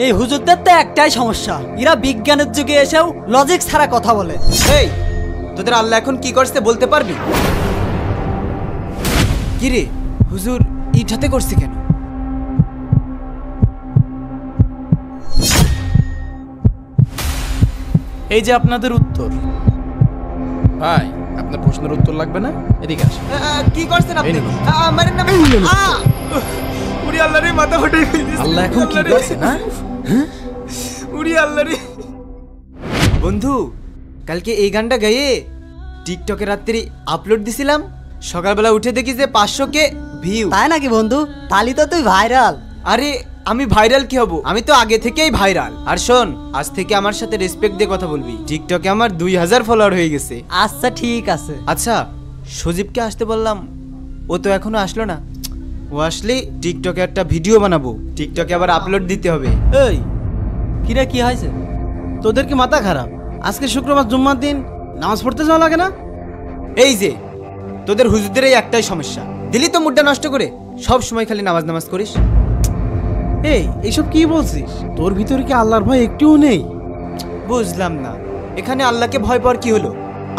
এই হুজুরদের তো একটাই সমস্যা, এরা বিজ্ঞানের যুগে এসেও লজিক ছাড়া কথা বলে। এই তোদের আল্লাহ এখন কি করছে বলতে পারবি? কি রে হুজুর ইট হাতে করছে কেন? এই যে আপনাদের উত্তর। ভাই আপনার প্রশ্নের উত্তর লাগবে না, এদিকে আসেন। কি করছেন আপনি? মারেন না। উড়ি আল্লাহ রে, মাথা ফাটাই ফেলছিস। আল্লাহ এখন কি করছে না? উড়ি আল্লাহ রে। বন্ধু কালকে এই গানটা গাইয়ে টিকটকে রাত্রি আপলোড দিছিলাম, সকালবেলা উঠে দেখি যে 500K ভিউ। তাই নাকি বন্ধু? তালি তো তুই ভাইরাল। আরে আমি ভাইরাল কি হব, আমি তো আগে থেকেই ভাইরাল। আর শোন, আজ থেকে আমার সাথে রেসপেক্ট দিয়ে কথা বলবি। টিকটকে আমার 2000 ফলোয়ার হয়ে গেছে। আচ্ছা ঠিক আছে। আচ্ছা সজীবকে আসতে বললাম, ও তো এখনো আসলো না। ও আসলে টিকটকে একটা ভিডিও বানাবো, টিকটকে আবার আপলোড দিতে হবে। এই কিরে কি হয়েছে? তোদের কি মাথা খারাপ? আজকে শুক্রবার জুম্মার দিন নামাজ পড়তে যাওয়া লাগে না? এই যে তোদের হুজুরদের এই একটাই সমস্যা, দিলি তো মুডটা নষ্ট করে, সব সময় খালি নামাজ নামাজ করিস। এইসব কি বলছিস? তোর ভিতরে কি আল্লাহর ভয় একটুও নেই? বুঝলাম না, এখানে আল্লাহকে ভয় পাওয়ার কি হলো?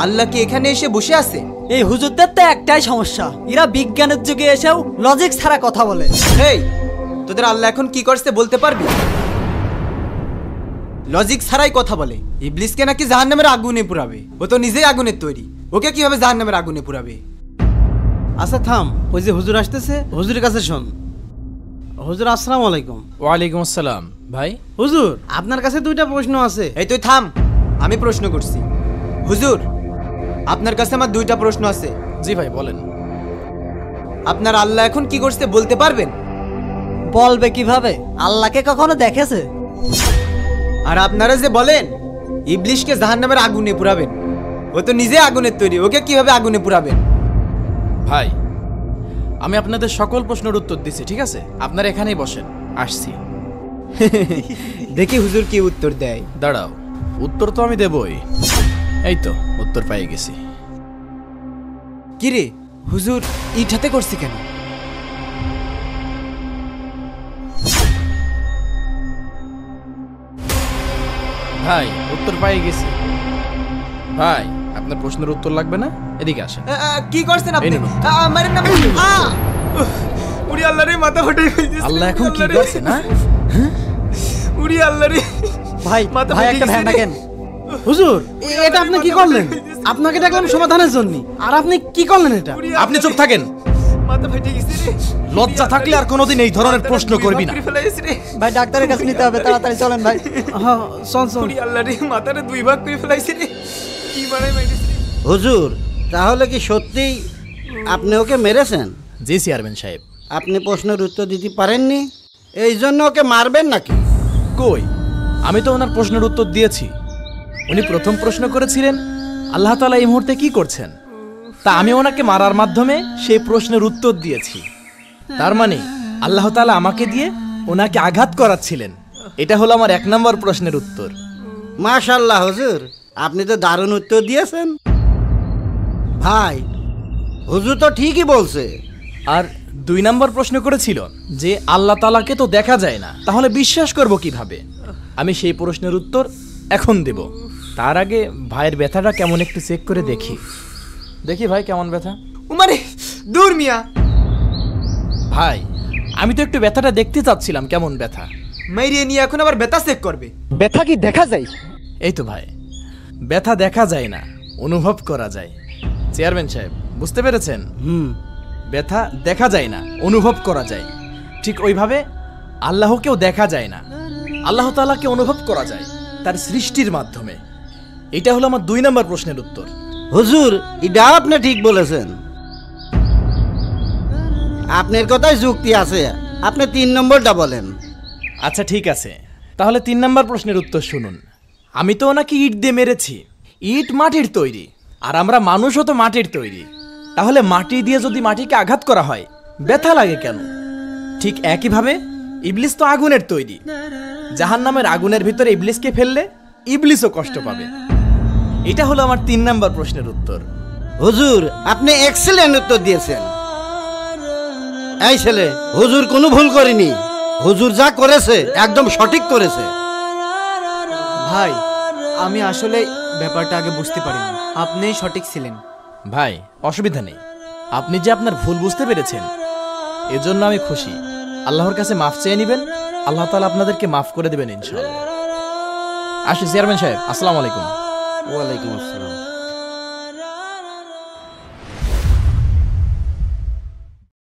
আল্লাহ কি এখানে এসে বসে আছে? এই হুজুরদের তো একটাই সমস্যা, এরা বিজ্ঞানের যুগে এসেও লজিক ছাড়া কথা বলে। এই তোদের আল্লাহ এখন কি করছে বলতে পারবি? লজিক ছাড়াই কথা বলে। ইবলিসকে নাকি জাহান্নামের আগুনে পুরাবে, ও তো নিজেই আগুনের তৈরি, ওকে কিভাবে জাহান্নামের আগুনে পুরাবে? আচ্ছা থাম, ওই যে হুজুর আসতেছে, হুজুরের কাছে শোন। হুজুর আসসালামু আলাইকুম। ওয়ালাইকুম আসসালাম। ভাই হুজুর আপনার কাছে দুইটা প্রশ্ন আছে। এই তুই থাম, আমি প্রশ্ন করছি। হুজুর আপনার কাছে আমার দুইটা প্রশ্ন আছে। জি ভাই বলেন। আপনার আল্লাহ এখন কি করছে বলতে পারবেন? বলবে কিভাবে? আল্লাহকে কখনো দেখেছে? আর আপনারা যে বলেন ইবলিশকে জাহান্নামের আগুনে পুরাবেন, ও তো নিজে আগুনের তৈরি, ওকে কিভাবে আগুনে পুরাবেন? ভাই আমি আপনাদের সকল প্রশ্নের উত্তর দিচ্ছি, ঠিক আছে? আপনারা এখানেই বসেন, আসছি। দেখি হুজুর কি উত্তর দেয়। দাঁড়াও, উত্তর তো আমি দেবই। এই তো উত্তর পেয়ে গেছি। কি রে হুজুর ইট হাতে করছে কেন? ভাই উত্তর পেয়ে গেছি। ভাই আপনার প্রশ্নের উত্তর লাগবে না, এদিকে আসেন। কি করছেন আপনি? এই নিন। মারেন না। উড়ি আল্লাহ রে, মাথা ফাটাই ফেলছিস। আল্লাহ এখন কি করছে না? উড়ি আল্লাহ রে। ভাই ভাই একটা ভ্যান ডাকেন। হুজুর এটা আপনি কি করলেন? আপনাকে ডাকলাম সমাধানের জন্য, আর আপনি কি করলেন এটা? আপনি চুপ থাকেন। মাথা ফাটে গেছে রে। লজ্জা থাকলে আর কোনোদিন এই ধরনের প্রশ্ন করবি না। ভাই ডাক্তারের কাছে নিতে হবে, তাড়াতাড়ি চলেন ভাই। হ্যাঁ চল চল। উড়ি আল্লাহ রে, মাথাটা দুই ভাগ করে ফেলাইছে রে। কি মারাই মাইরিছে রে। হুজুর তাহলে কি সত্যিই আপনি ওকে মেরেছেন? জি চেয়ারম্যান সাহেব। আপনি প্রশ্নের উত্তর দিতে পারেননি, এই জন্য ওকে মারবেন নাকি? কই, আমি তো ওনার প্রশ্নের উত্তর দিয়েছি। উনি প্রথম প্রশ্ন করেছিলেন আল্লাহ তাআলা এই মুহূর্তে কি করছেন, তা আমি ওনাকে মারার মাধ্যমে সেই প্রশ্নের উত্তর দিয়েছি। তার মানে আল্লাহ তাআলা আমাকে দিয়ে ওনাকে আঘাত করাচ্ছিলেন। এটা হলো আমার 1 নম্বর প্রশ্নের উত্তর। মাশাআল্লাহ হুজুর, আপনি তো দারুণ উত্তর দিয়েছেন। ভাই হুজুর তো ঠিকই বলছে। আর 2 নম্বর প্রশ্ন করেছিল যে আল্লাহ তাআলাকে তো দেখা যায় না, তাহলে বিশ্বাস করব কিভাবে? আমি সেই প্রশ্নের উত্তর এখন দেব। তার আগে ভাইয়ের ব্যথাটা কেমন একটু চেক করে দেখি। দেখি ভাই কেমন ব্যথা। উমারে দূর মিয়া। ভাই আমি তো একটু ব্যথাটা দেখতে চাচ্ছিলাম কেমন ব্যথা। মাইরিয়ে নিয়ে এখন আবার ব্যথা চেক করবে? ব্যথা কি দেখা যায়? এই তো ভাই, ব্যথা দেখা যায় না, অনুভব করা যায়। চেয়ারম্যান সাহেব বুঝতে পেরেছেন? ব্যথা দেখা যায় না, অনুভব করা যায়। ঠিক ওইভাবে আল্লাহকেও দেখা যায় না, আল্লাহ তাআলাকে অনুভব করা যায় তার সৃষ্টির মাধ্যমে। এটা হলো আমার 2 নম্বর প্রশ্নের উত্তর। হুজুর এটা আপনি ঠিক বলেছেন, আপনার কথায় যুক্তি আছে। আপনি 3 নম্বরটা বলেন। আচ্ছা ঠিক আছে, তাহলে 3 নম্বর প্রশ্নের উত্তর শুনুন। আমি তো ওনাকে ইট দিয়ে মেরেছি, ইট মাটির তৈরি, আর আমরা মানুষও তো মাটির তৈরি। তাহলে মাটি দিয়ে যদি মাটিকে আঘাত করা হয় ব্যথা লাগে কেন? ঠিক একইভাবে ইবলিস তো আগুনের তৈরি, জাহান্নামের আগুনের ভিতরে ইবলিসকে ফেললে ইবলিসও কষ্ট পাবে। এটা হলো আমার 3 নম্বর প্রশ্নের উত্তর। হুজুর আপনি এক্সেলেন্ট উত্তর দিয়েছেন। এই ছেলে, হুজুর কোনো ভুল করেনি, হুজুর যা করেছে একদম সঠিক করেছে। ভাই আমি আসলে ব্যাপারটা আগে বুঝতে পারিনি, আপনি সঠিক ছিলেন। ভাই অসুবিধা নেই, আপনি যে আপনার ভুল বুঝতে পেরেছেন এজন্য আমি খুশি। আল্লাহর কাছে মাফ চেয়ে নেবেন, আল্লাহ তাআলা আপনাদেরকে মাফ করে দেবেন ইনশাআল্লাহ। আসি চেয়ারম্যান সাহেব, আসসালামু আলাইকুম। ওয়ালাইকুম আসসালাম।